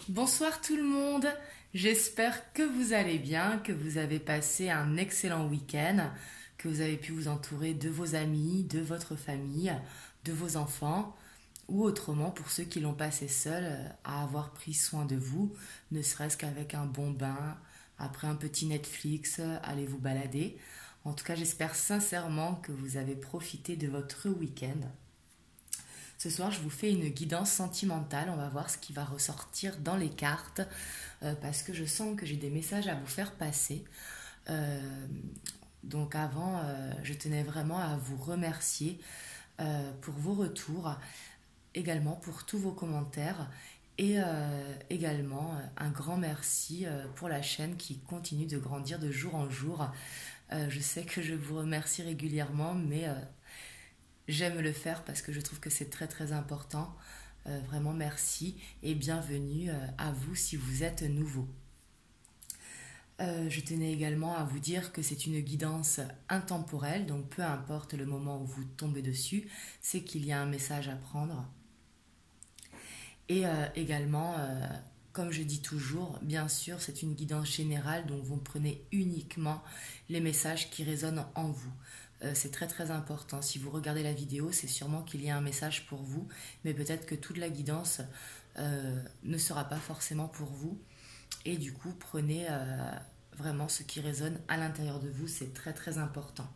Bonsoir tout le monde, j'espère que vous allez bien, que vous avez passé un excellent week-end, que vous avez pu vous entourer de vos amis, de votre famille, de vos enfants, ou autrement pour ceux qui l'ont passé seuls, à avoir pris soin de vous, ne serait-ce qu'avec un bon bain, après un petit Netflix, allez vous balader. En tout cas, j'espère sincèrement que vous avez profité de votre week-end. Ce soir, je vous fais une guidance sentimentale. On va voir ce qui va ressortir dans les cartes parce que je sens que j'ai des messages à vous faire passer. Euh, donc avant, je tenais vraiment à vous remercier pour vos retours, également pour tous vos commentaires et également un grand merci pour la chaîne qui continue de grandir de jour en jour. Je sais que je vous remercie régulièrement, mais j'aime le faire parce que je trouve que c'est très très important. Vraiment merci et bienvenue à vous si vous êtes nouveau. Je tenais également à vous dire que c'est une guidance intemporelle, donc peu importe le moment où vous tombez dessus, c'est qu'il y a un message à prendre. Et également, comme je dis toujours, bien sûr, c'est une guidance générale, donc vous prenez uniquement les messages qui résonnent en vous. C'est très très important. Si vous regardez la vidéo, c'est sûrement qu'il y a un message pour vous, mais peut-être que toute la guidance ne sera pas forcément pour vous. Et du coup, prenez vraiment ce qui résonne à l'intérieur de vous, c'est très très important.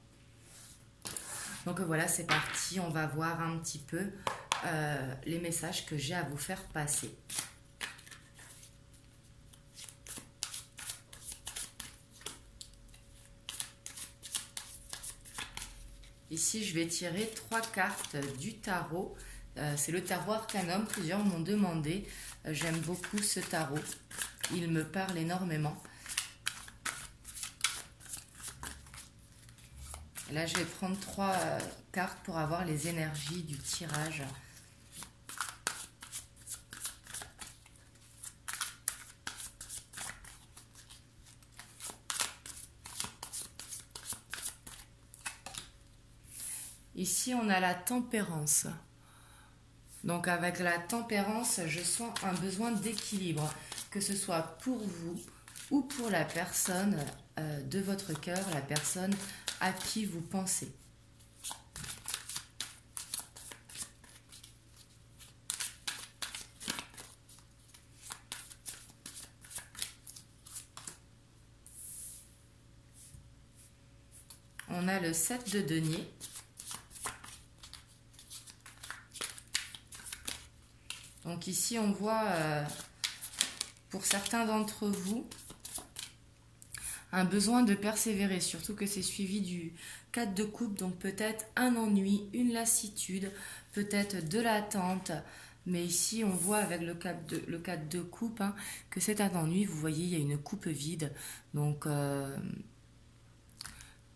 Donc voilà, c'est parti, on va voir un petit peu les messages que j'ai à vous faire passer. Ici, je vais tirer 3 cartes du tarot. C'est le tarot Arcanum, plusieurs m'ont demandé. J'aime beaucoup ce tarot, il me parle énormément. Là, je vais prendre 3 cartes pour avoir les énergies du tirage. Ici, on a la tempérance. Donc, avec la tempérance, je sens un besoin d'équilibre, que ce soit pour vous ou pour la personne de votre cœur, la personne à qui vous pensez. On a le 7 de denier. Donc ici, on voit, pour certains d'entre vous, un besoin de persévérer, surtout que c'est suivi du 4 de coupe, donc peut-être un ennui, une lassitude, peut-être de l'attente. Mais ici, on voit avec le 4 de coupe hein, que c'est un ennui. Vous voyez, il y a une coupe vide. Donc,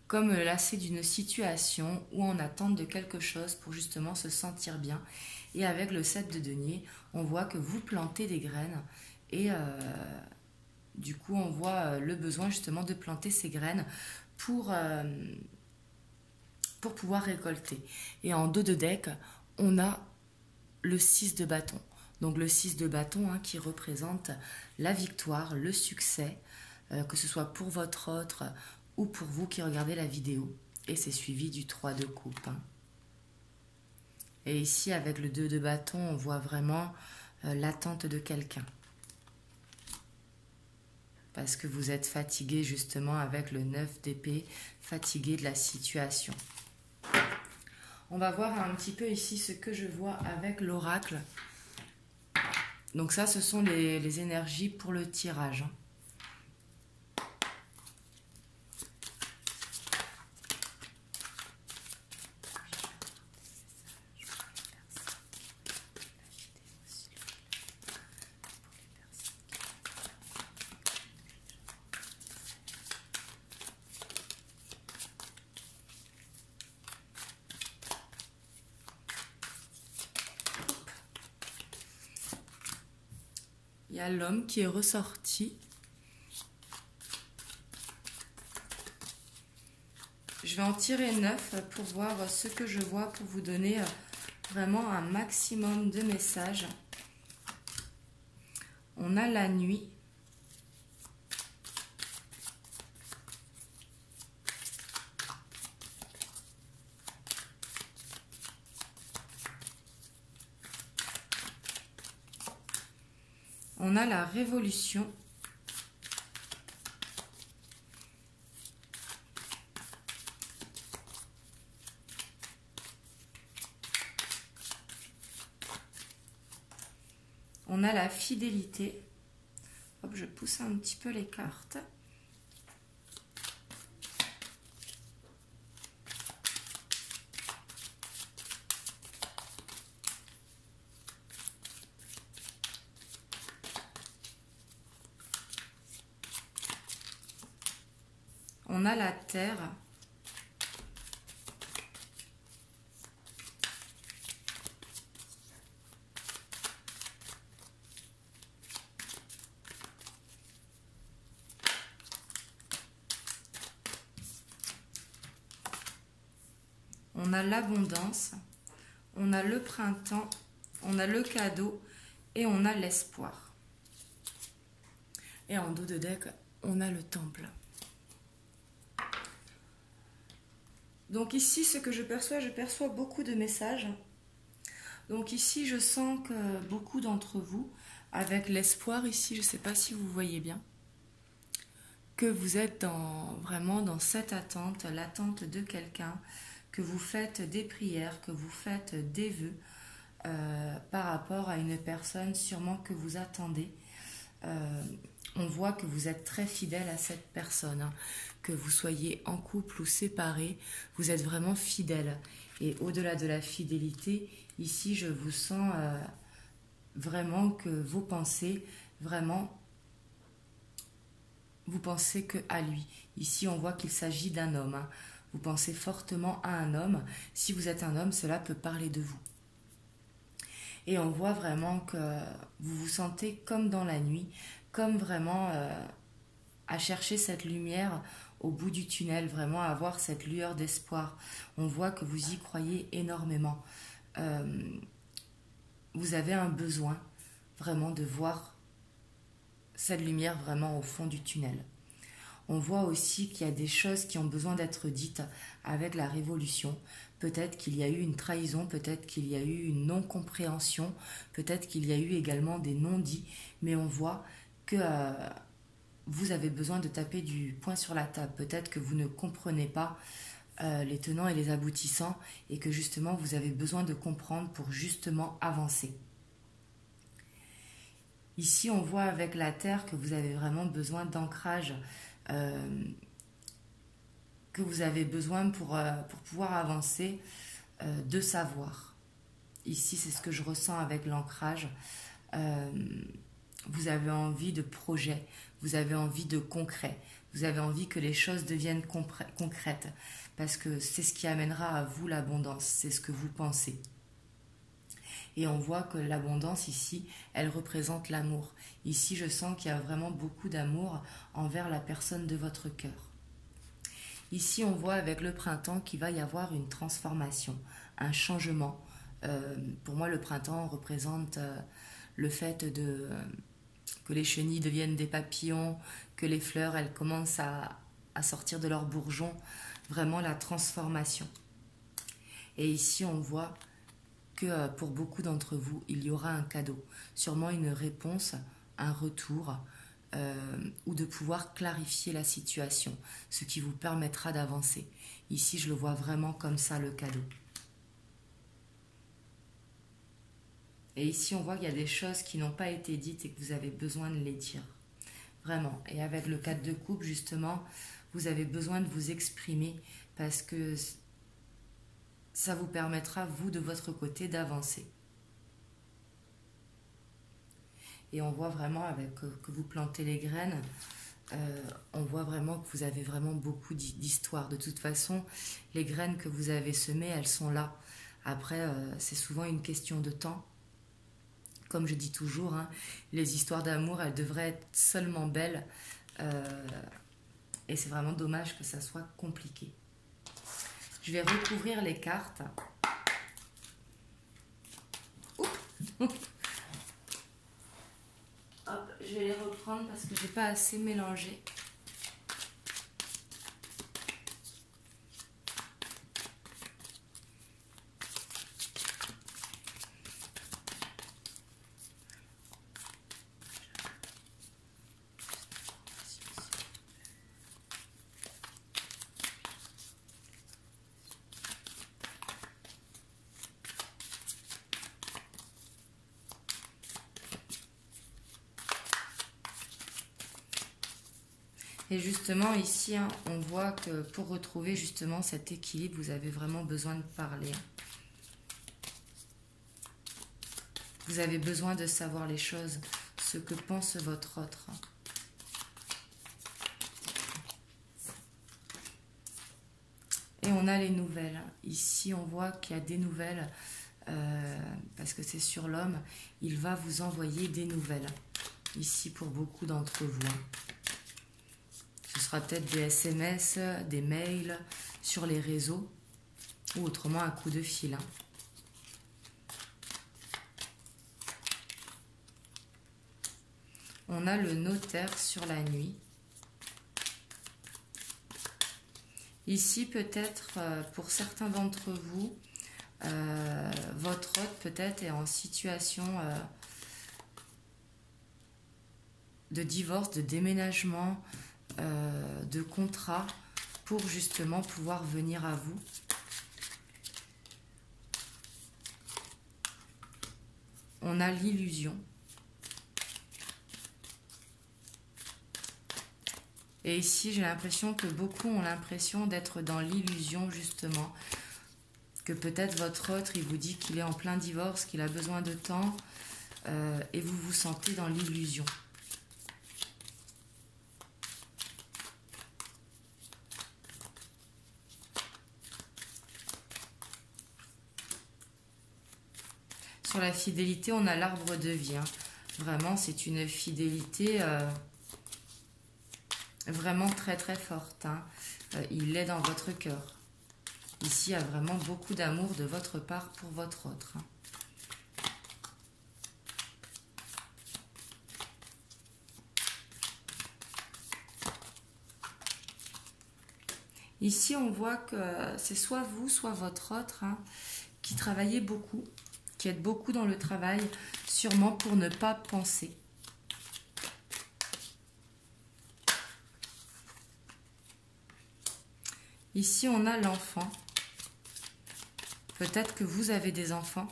comme lassé d'une situation ou en attente de quelque chose pour justement se sentir bien. Et avec le 7 de denier, on voit que vous plantez des graines et du coup on voit le besoin justement de planter ces graines pour pouvoir récolter. Et en dos de deck, on a le 6 de bâton. Donc le 6 de bâton hein, qui représente la victoire, le succès, que ce soit pour votre autre ou pour vous qui regardez la vidéo. Et c'est suivi du 3 de coupe. Hein. Et ici, avec le 2 de bâton, on voit vraiment l'attente de quelqu'un. Parce que vous êtes fatigué justement avec le 9 d'épée, fatigué de la situation. On va voir un petit peu ici ce que je vois avec l'oracle. Donc ça, ce sont les énergies pour le tirage. Il y a l'homme qui est ressorti. Je vais en tirer 9 pour voir ce que je vois, pour vous donner vraiment un maximum de messages. On a la nuit. On a la révolution. On a la fidélité. Hop, je pousse un petit peu les cartes. On a la terre. On a l'abondance. On a le printemps. On a le cadeau. Et on a l'espoir. Et en dos de deck, on a le temple. Donc ici, ce que je perçois beaucoup de messages. Donc ici, je sens que beaucoup d'entre vous, avec l'espoir ici, je ne sais pas si vous voyez bien, que vous êtes vraiment dans cette attente, l'attente de quelqu'un, que vous faites des prières, que vous faites des vœux par rapport à une personne sûrement que vous attendez. On voit que vous êtes très fidèle à cette personne, hein. Que vous soyez en couple ou séparés, vous êtes vraiment fidèle. Et au-delà de la fidélité, ici je vous sens vraiment que vos pensées, vraiment, vous pensez qu'à lui. Ici on voit qu'il s'agit d'un homme, hein. Vous pensez fortement à un homme. Si vous êtes un homme, cela peut parler de vous. Et on voit vraiment que vous vous sentez comme dans la nuit, comme vraiment à chercher cette lumière au bout du tunnel, vraiment à avoir cette lueur d'espoir. On voit que vous y croyez énormément. Vous avez un besoin vraiment de voir cette lumière vraiment au fond du tunnel. On voit aussi qu'il y a des choses qui ont besoin d'être dites avec la révolution. Peut-être qu'il y a eu une trahison, peut-être qu'il y a eu une non-compréhension, peut-être qu'il y a eu également des non-dits, mais on voit que vous avez besoin de taper du poing sur la table. Peut-être que vous ne comprenez pas les tenants et les aboutissants et que justement vous avez besoin de comprendre pour justement avancer. Ici, on voit avec la terre que vous avez vraiment besoin d'ancrage, que vous avez besoin pour pouvoir avancer, de savoir. Ici, c'est ce que je ressens avec l'ancrage. Vous avez envie de projet, vous avez envie de concret, vous avez envie que les choses deviennent concrètes, parce que c'est ce qui amènera à vous l'abondance, c'est ce que vous pensez. Et on voit que l'abondance ici, elle représente l'amour. Ici, je sens qu'il y a vraiment beaucoup d'amour envers la personne de votre cœur. Ici, on voit avec le printemps qu'il va y avoir une transformation, un changement. Pour moi, le printemps représente le fait que les chenilles deviennent des papillons, que les fleurs, elles commencent à sortir de leurs bourgeons. Vraiment la transformation. Et ici, on voit que pour beaucoup d'entre vous, il y aura un cadeau, sûrement une réponse, un retour, ou de pouvoir clarifier la situation, ce qui vous permettra d'avancer. Ici, je le vois vraiment comme ça, le cadeau. Et ici, on voit qu'il y a des choses qui n'ont pas été dites et que vous avez besoin de les dire. Vraiment. Et avec le 4 de coupe, justement, vous avez besoin de vous exprimer parce que ça vous permettra, vous, de votre côté, d'avancer. Et on voit vraiment, avec que vous plantez les graines, on voit vraiment que vous avez vraiment beaucoup d'histoires. De toute façon, les graines que vous avez semées, elles sont là. Après, c'est souvent une question de temps. Comme je dis toujours, hein, les histoires d'amour, elles devraient être seulement belles. Et c'est vraiment dommage que ça soit compliqué. Je vais recouvrir les cartes. Hop, Je vais les reprendre parce que j'ai pas assez mélangé. Et justement ici, hein, on voit que pour retrouver justement cet équilibre, vous avez vraiment besoin de parler. Vous avez besoin de savoir les choses, ce que pense votre autre. Et on a les nouvelles. Ici, on voit qu'il y a des nouvelles, parce que c'est sur l'homme. Il va vous envoyer des nouvelles. Ici, pour beaucoup d'entre vous. Ce sera peut-être des SMS, des mails sur les réseaux, ou autrement un coup de fil. On a le notaire sur la nuit. Ici, peut-être, pour certains d'entre vous, votre hôte peut-être est en situation de divorce, de déménagement, de contrat, pour justement pouvoir venir à vous. On a l'illusion. Et ici, j'ai l'impression que beaucoup ont l'impression d'être dans l'illusion, justement. Que peut-être votre autre, il vous dit qu'il est en plein divorce, qu'il a besoin de temps, et vous vous sentez dans l'illusion. Sur la fidélité, on a l'arbre de vie. Hein. Vraiment, c'est une fidélité vraiment très très forte. Hein. Il est dans votre cœur. Ici, il y a vraiment beaucoup d'amour de votre part pour votre autre. Hein. Ici, on voit que c'est soit vous, soit votre autre, hein, qui travaillez beaucoup, qui êtes beaucoup dans le travail, sûrement pour ne pas penser. Ici, on a l'enfant. Peut-être que vous avez des enfants,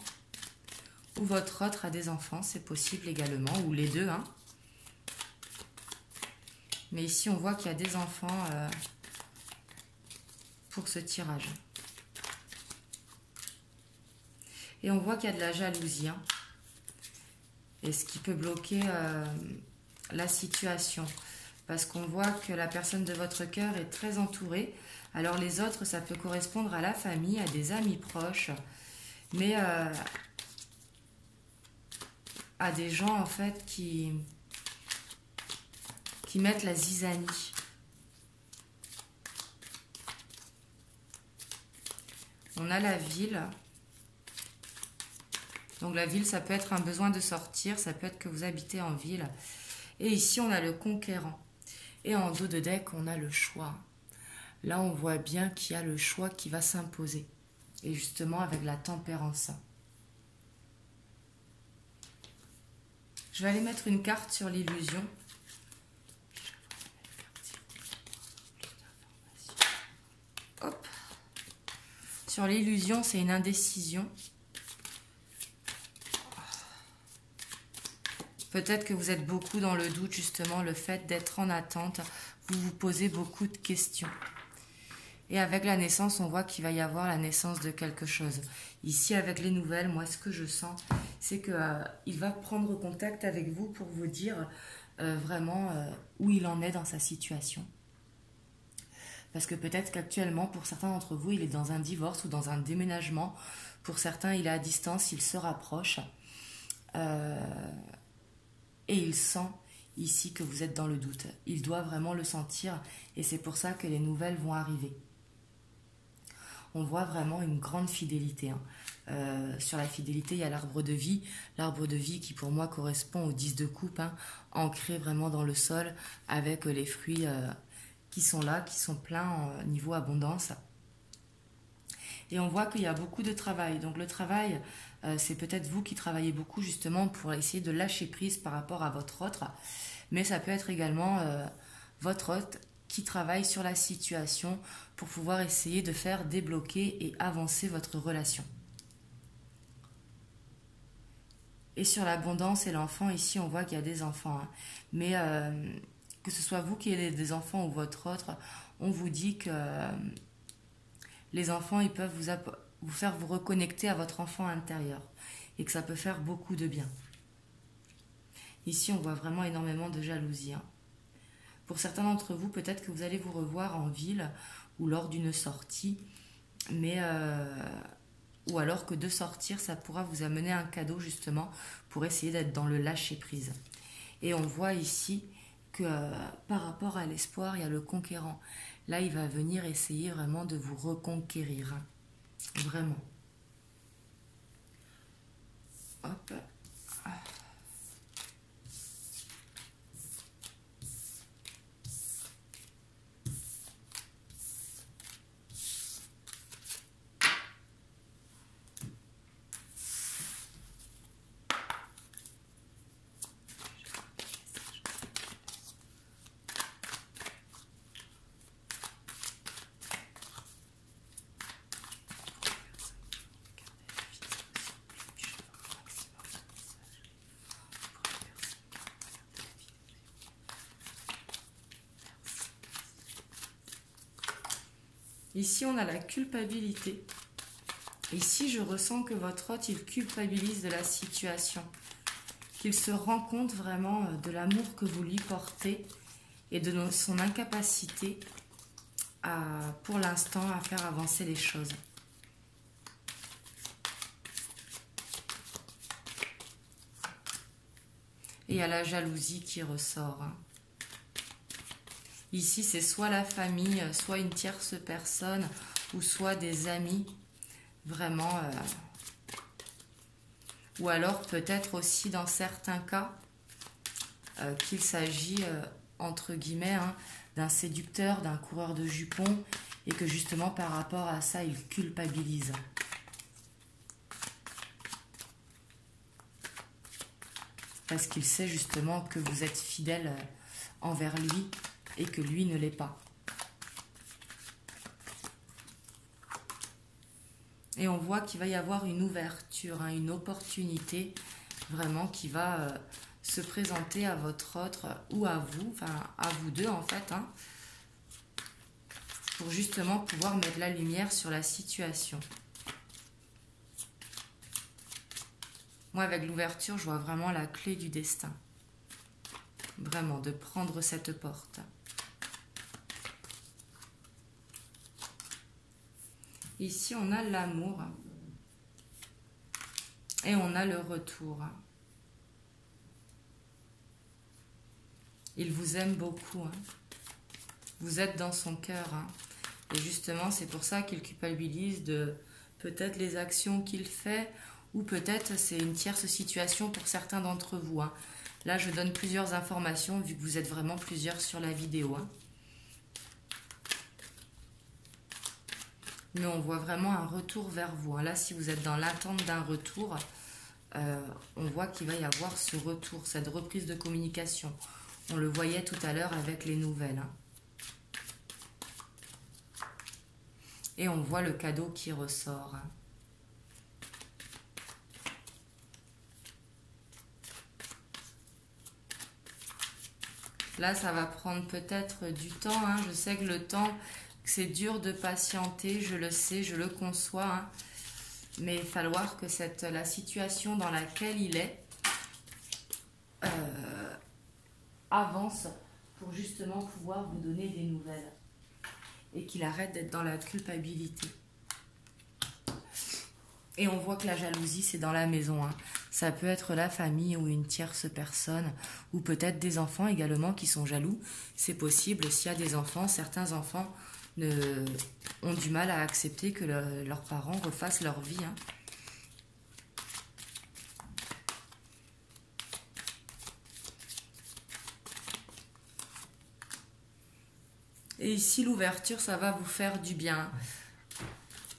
ou votre autre a des enfants, c'est possible également, ou les deux. Hein. Mais ici, on voit qu'il y a des enfants pour ce tirage. Et on voit qu'il y a de la jalousie. Hein. Et ce qui peut bloquer la situation. Parce qu'on voit que la personne de votre cœur est très entourée. Alors les autres, ça peut correspondre à la famille, à des amis proches. Mais à des gens en fait qui mettent la zizanie. On a la ville. Donc la ville, ça peut être un besoin de sortir, ça peut être que vous habitez en ville. Et ici, on a le conquérant. Et en dos de deck, on a le choix. Là, on voit bien qu'il y a le choix qui va s'imposer. Et justement, avec la tempérance. Je vais aller mettre une carte sur l'illusion. Hop. Sur l'illusion, c'est une indécision. Peut-être que vous êtes beaucoup dans le doute, justement, le fait d'être en attente. Vous vous posez beaucoup de questions. Et avec la naissance, on voit qu'il va y avoir la naissance de quelque chose. Ici, avec les nouvelles, moi, ce que je sens, c'est qu'il va prendre contact avec vous pour vous dire vraiment où il en est dans sa situation. Parce que peut-être qu'actuellement, pour certains d'entre vous, il est dans un divorce ou dans un déménagement. Pour certains, il est à distance, il se rapproche. Et il sent ici que vous êtes dans le doute. Il doit vraiment le sentir et c'est pour ça que les nouvelles vont arriver. on voit vraiment une grande fidélité. Hein. Sur la fidélité, il y a l'arbre de vie. L'arbre de vie qui pour moi correspond au 10 de coupe, hein, ancré vraiment dans le sol avec les fruits qui sont là, qui sont pleins niveau abondance. Et on voit qu'il y a beaucoup de travail. Donc le travail, c'est peut-être vous qui travaillez beaucoup justement pour essayer de lâcher prise par rapport à votre autre. Mais ça peut être également votre hôte qui travaille sur la situation pour pouvoir essayer de faire débloquer et avancer votre relation. Et sur l'abondance et l'enfant, ici on voit qu'il y a des enfants. Hein. Mais que ce soit vous qui ayez des enfants ou votre autre, on vous dit que les enfants, ils peuvent vous faire vous reconnecter à votre enfant intérieur. Et que ça peut faire beaucoup de bien. Ici, on voit vraiment énormément de jalousie. Hein. Pour certains d'entre vous, peut-être que vous allez vous revoir en ville ou lors d'une sortie. Mais... ou alors que de sortir, ça pourra vous amener un cadeau justement pour essayer d'être dans le lâcher-prise. Et on voit ici que par rapport à l'espoir, il y a le conquérant. Là, il va venir essayer vraiment de vous reconquérir. Hein. Vraiment. Hop. Ici, on a la culpabilité. Ici, je ressens que votre hôte, il culpabilise de la situation. Qu'il se rend compte vraiment de l'amour que vous lui portez et de son incapacité pour l'instant à faire avancer les choses. Et il y a la jalousie qui ressort. Hein. Ici, c'est soit la famille, soit une tierce personne, ou soit des amis, vraiment. Ou alors, peut-être aussi, dans certains cas, qu'il s'agit, entre guillemets, hein, d'un séducteur, d'un coureur de jupons, et que justement, par rapport à ça, il culpabilise. Parce qu'il sait justement que vous êtes fidèle envers lui, et que lui ne l'est pas. Et on voit qu'il va y avoir une ouverture, hein, une opportunité vraiment qui va se présenter à votre autre ou à vous, enfin à vous deux en fait, hein, pour justement pouvoir mettre la lumière sur la situation. Moi avec l'ouverture, je vois vraiment la clé du destin. Vraiment, de prendre cette porte. Ici, on a l'amour et on a le retour. Il vous aime beaucoup. Hein. Vous êtes dans son cœur. Hein. Et justement, c'est pour ça qu'il culpabilise de peut-être les actions qu'il fait ou peut-être c'est une tierce situation pour certains d'entre vous. Hein. Là, je donne plusieurs informations vu que vous êtes vraiment plusieurs sur la vidéo. Hein. Mais on voit vraiment un retour vers vous. Là, si vous êtes dans l'attente d'un retour, on voit qu'il va y avoir ce retour, cette reprise de communication. On le voyait tout à l'heure avec les nouvelles. Hein. Et on voit le cadeau qui ressort. Hein. Là, ça va prendre peut-être du temps. Hein. Je sais que le temps... C'est dur de patienter, je le sais, je le conçois, hein. Mais il va falloir que la situation dans laquelle il est avance pour justement pouvoir vous donner des nouvelles et qu'il arrête d'être dans la culpabilité. Et on voit que la jalousie, c'est dans la maison. Hein. Ça peut être la famille ou une tierce personne ou peut-être des enfants également qui sont jaloux. C'est possible s'il y a des enfants, certains enfants ont du mal à accepter que leurs parents refassent leur vie. Hein. Et ici, l'ouverture, ça va vous faire du bien.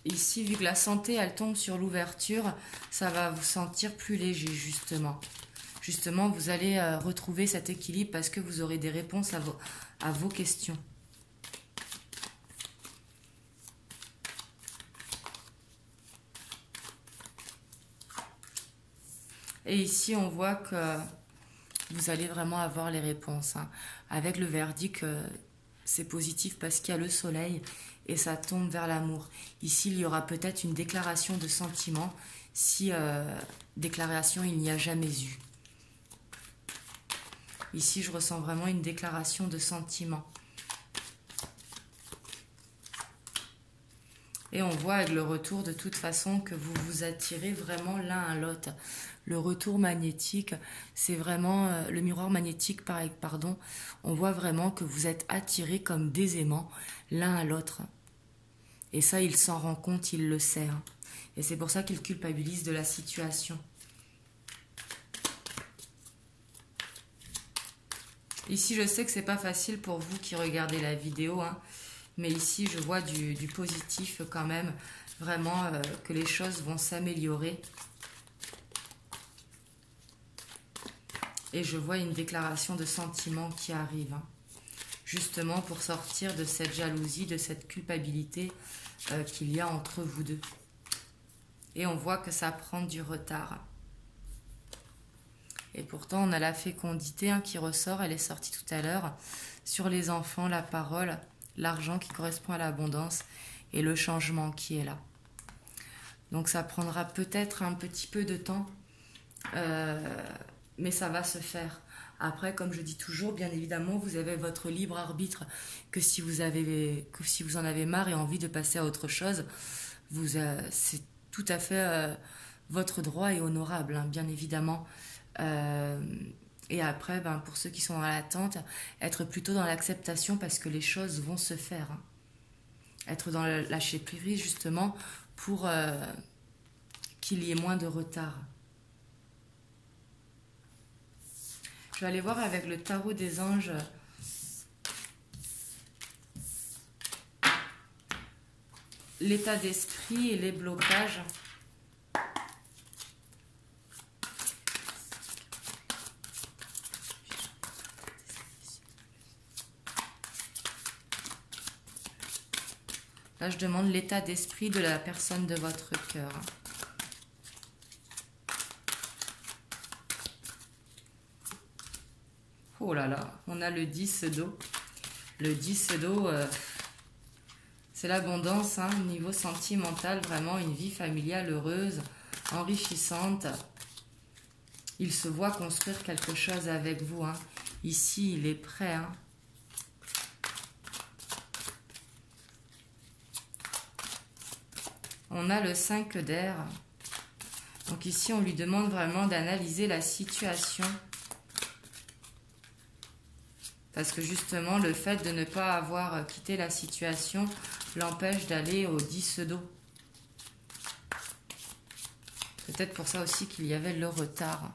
Ici, vu que la santé, elle tombe sur l'ouverture, ça va vous sentir plus léger, justement. Justement, vous allez retrouver cet équilibre parce que vous aurez des réponses à vos questions. Et ici, on voit que vous allez vraiment avoir les réponses. Hein. Avec le verdict, c'est positif parce qu'il y a le soleil et ça tombe vers l'amour. Ici, il y aura peut-être une déclaration de sentiment si déclaration il n'y a jamais eu. Ici, je ressens vraiment une déclaration de sentiment. Et on voit avec le retour de toute façon que vous vous attirez vraiment l'un à l'autre. Le retour magnétique, c'est vraiment le miroir magnétique, pardon. On voit vraiment que vous êtes attirés comme des aimants l'un à l'autre. Et ça, il s'en rend compte, il le sait. Hein. Et c'est pour ça qu'il culpabilise de la situation. Ici, je sais que c'est pas facile pour vous qui regardez la vidéo, hein. Mais ici, je vois du positif quand même. Vraiment que les choses vont s'améliorer. Et je vois une déclaration de sentiment qui arrive. Hein. Justement pour sortir de cette jalousie, de cette culpabilité qu'il y a entre vous deux. Et on voit que ça prend du retard. Et pourtant, on a la fécondité qui ressort. Elle est sortie tout à l'heure. Sur les enfants, la parole, l'argent qui correspond à l'abondance et le changement qui est là. Donc ça prendra peut-être un petit peu de temps, mais ça va se faire. Après, comme je dis toujours, bien évidemment, vous avez votre libre arbitre que si vous en avez marre et envie de passer à autre chose, c'est tout à fait votre droit et honorable, hein, bien évidemment. Et après, pour ceux qui sont dans l'attente, être plutôt dans l'acceptation parce que les choses vont se faire. Hein. Être dans le lâcher prise justement pour qu'il y ait moins de retard. Je vais aller voir avec le tarot des anges l'état d'esprit et les blocages. Là, je demande l'état d'esprit de la personne de votre cœur. Oh là là, on a le 10 d'eau. Le 10 d'eau, c'est l'abondance, hein, niveau sentimental, vraiment une vie familiale heureuse, enrichissante. Il se voit construire quelque chose avec vous. Hein. Ici, il est prêt. Hein. On a le 5 d'air. Donc ici, on lui demande vraiment d'analyser la situation. Parce que justement, le fait de ne pas avoir quitté la situation l'empêche d'aller au 10 d'eau. Peut-être pour ça aussi qu'il y avait le retard.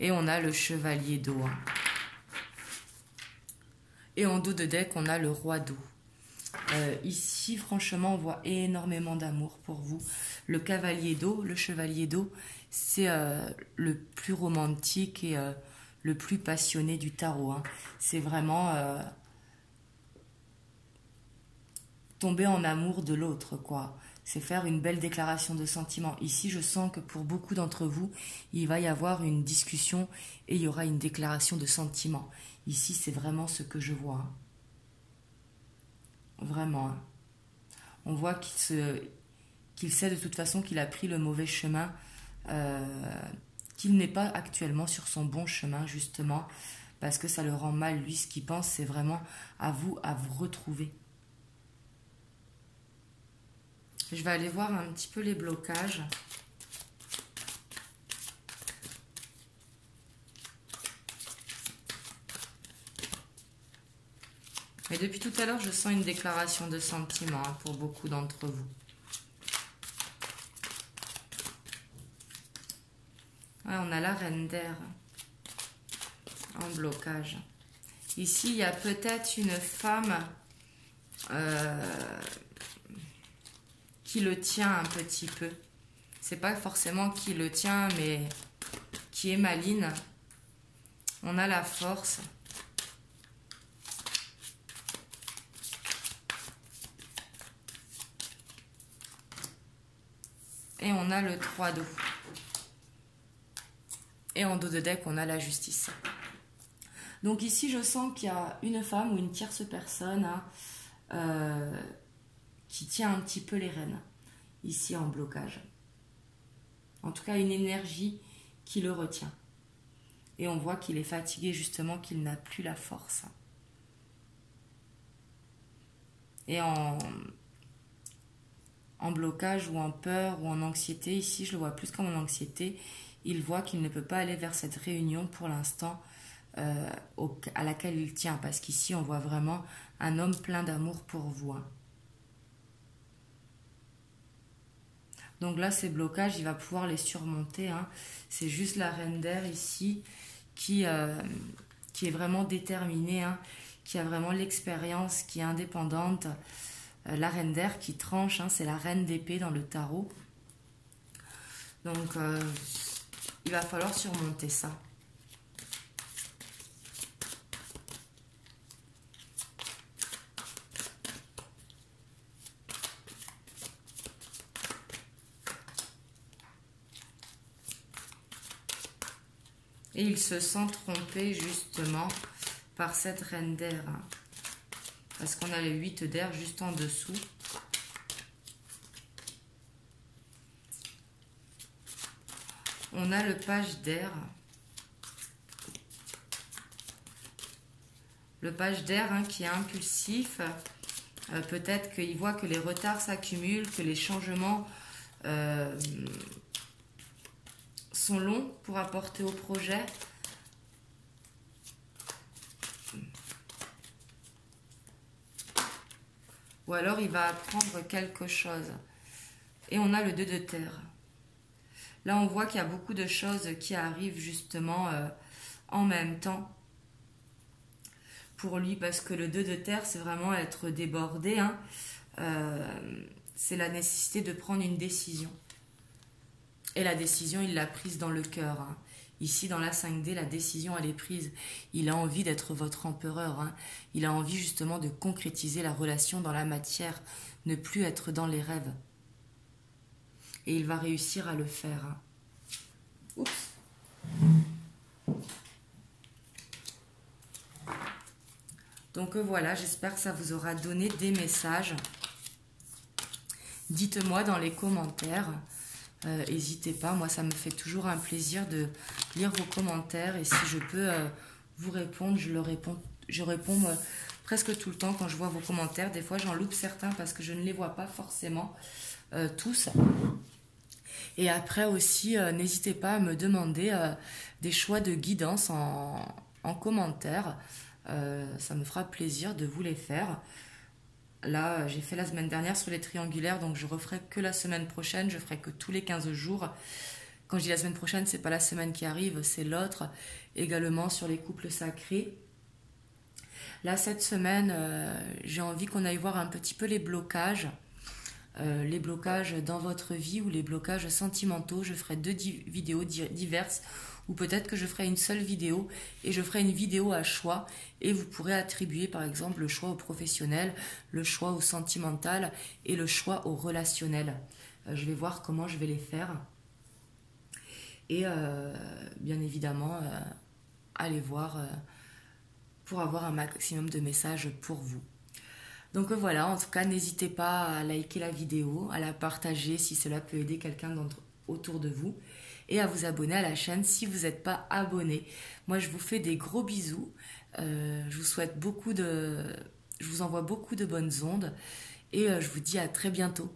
Et on a le chevalier d'eau. Hein. Et en dos de deck, on a le roi d'eau. Ici, franchement, on voit énormément d'amour pour vous. Le cavalier d'eau, le chevalier d'eau, c'est le plus romantique et le plus passionné du tarot. Hein. C'est vraiment tomber en amour de l'autre, quoi. C'est faire une belle déclaration de sentiment. Ici, je sens que pour beaucoup d'entre vous, il va y avoir une discussion et il y aura une déclaration de sentiment. Ici, c'est vraiment ce que je vois. Hein. Vraiment. Hein. On voit qu'il sait de toute façon qu'il a pris le mauvais chemin, qu'il n'est pas actuellement sur son bon chemin, justement, parce que ça le rend mal. Lui, ce qu'il pense, c'est vraiment à vous retrouver. Je vais aller voir un petit peu les blocages. Mais depuis tout à l'heure, je sens une déclaration de sentiment hein, pour beaucoup d'entre vous. Ouais, on a la reine d'air en blocage. Ici, il y a peut-être une femme qui le tient un petit peu. C'est pas forcément qui le tient, mais qui est maline. On a la force. Et on a le 3 d'eau. Et en dos de deck, on a la justice. Donc ici, je sens qu'il y a une femme ou une tierce personne hein, qui tient un petit peu les rênes. Ici, en blocage. En tout cas, une énergie qui le retient. Et on voit qu'il est fatigué, justement, qu'il n'a plus la force. Et en blocage ou en peur ou en anxiété, ici, je le vois plus comme en anxiété, il voit qu'il ne peut pas aller vers cette réunion pour l'instant à laquelle il tient. Parce qu'ici, on voit vraiment un homme plein d'amour pour vous. Hein. Donc là, ces blocages, il va pouvoir les surmonter. Hein. C'est juste la reine d'air ici qui est vraiment déterminée, hein, qui a vraiment l'expérience, qui est indépendante. La reine d'air qui tranche, hein, c'est la reine d'épée dans le tarot. Donc, il va falloir surmonter ça. Et il se sent trompé justement par cette reine d'air. Hein. Parce qu'on a le 8 d'air juste en dessous. On a le page d'air. Le page d'air hein, qui est impulsif. Peut-être qu'il voit que les retards s'accumulent, que les changements sont longs pour apporter au projet. Ou alors il va apprendre quelque chose. Et on a le 2 de terre. Là on voit qu'il y a beaucoup de choses qui arrivent justement en même temps pour lui. Parce que le 2 de terre c'est vraiment être débordé. Hein. C'est la nécessité de prendre une décision. Et la décision il l'a prise dans le cœur. Hein. Ici, dans la 5D, la décision, elle est prise. Il a envie d'être votre empereur. Hein. Il a envie justement de concrétiser la relation dans la matière, ne plus être dans les rêves. Et il va réussir à le faire. Hein. Oups. Donc voilà, j'espère que ça vous aura donné des messages. Dites-moi dans les commentaires. N'hésitez pas, moi ça me fait toujours un plaisir de lire vos commentaires et si je peux vous répondre, je réponds presque tout le temps quand je vois vos commentaires. Des fois j'en loupe certains parce que je ne les vois pas forcément tous. Et après aussi, n'hésitez pas à me demander des choix de guidance en commentaire. Ça me fera plaisir de vous les faire. Là, j'ai fait la semaine dernière sur les triangulaires, donc je referai que la semaine prochaine. Je ferai que tous les 15 jours. Quand je dis la semaine prochaine, c'est pas la semaine qui arrive, c'est l'autre. Également sur les couples sacrés. Là, cette semaine, j'ai envie qu'on aille voir un petit peu les blocages. Les blocages dans votre vie ou les blocages sentimentaux. Je ferai 2 vidéos diverses ou peut-être que je ferai une seule vidéo et je ferai une vidéo à choix et vous pourrez attribuer par exemple le choix au professionnel, le choix au sentimental et le choix au relationnel. Je vais voir comment je vais les faire et bien évidemment allez voir pour avoir un maximum de messages pour vous. Donc voilà, en tout cas, n'hésitez pas à liker la vidéo, à la partager si cela peut aider quelqu'un autour de vous et à vous abonner à la chaîne si vous n'êtes pas abonné. Moi, je vous fais des gros bisous. Je vous envoie beaucoup de bonnes ondes et je vous dis à très bientôt.